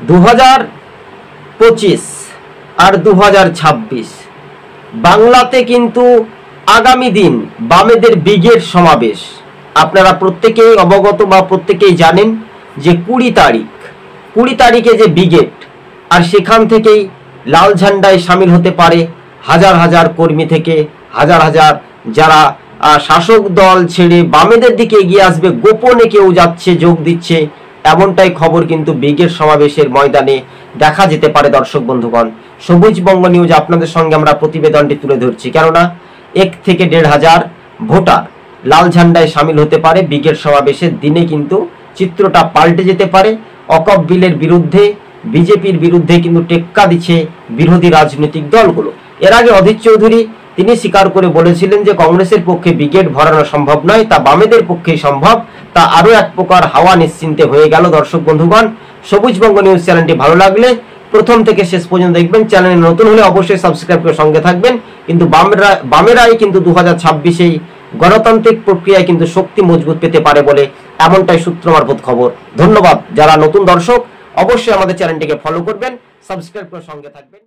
2025 আর 2026 বাংলাতে কিন্তু আগামী দিন বামেদের ব্রিগেড সমাবেশ। আপনারা প্রত্যেকেই অবগত বা প্রত্যেকেই জানেন যে 20 তারিখে যে ব্রিগেড, আর সেখান থেকেই লাল ঝান্ডায় সামিল হতে পারে হাজার হাজার কর্মী থেকে হাজার হাজার যারা শাসক দল ছেড়ে বামেদের দিকে এগিয়ে আসবে, গোপনে কেউ যাচ্ছে, যোগ দিচ্ছে, এমনটাই খবর কিন্তু ব্রিগেড সমাবেশের ময়দানে দেখা যেতে পারে। দর্শক বন্ধুগণ, সবুজ বঙ্গ নিউজ আপনাদের সঙ্গে আমরা প্রতিবেদনটি তুলে ধরছি, কেননা 1 থেকে 1,500 ভোটার লাল ঝান্ডায় সামিল হতে পারে ব্রিগেড সমাবেশের দিনে। কিন্তু চিত্রটা পাল্টে যেতে পারে। অকপ বিলের বিরুদ্ধে, বিজেপির বিরুদ্ধে কিন্তু টেক্কা দিচ্ছে বিরোধী রাজনৈতিক দলগুলো। এর আগে অধীর চৌধুরী তিনি স্বীকার করে বলেছিলেন যে কংগ্রেসের পক্ষে ব্রিগেড ভরানো সম্ভব নয়, তা বামেদের পক্ষেই সম্ভব। তা আরো এক প্রকার হাওয়া নিশ্চিন্তে হয়ে গেল। দর্শক বন্ধুগণ, সবুজ বঙ্গ নিউজ চ্যানেলটি ভালো লাগলে প্রথম থেকে শেষ পর্যন্ত দেখবেন। চ্যানেলে নতুন হলে অবশ্যই সাবস্ক্রাইব করে সঙ্গে থাকবেন। কিন্তু বামেরাই কিন্তু 2026 গণতান্ত্রিক প্রক্রিয়ায় কিন্তু শক্তি মজবুত পেতে পারে বলে এমনটাই সূত্র মারফত খবর। ধন্যবাদ। যারা নতুন দর্শক অবশ্যই আমাদের চ্যানেলটিকে ফলো করবেন, সাবস্ক্রাইব করে সঙ্গে থাকবেন।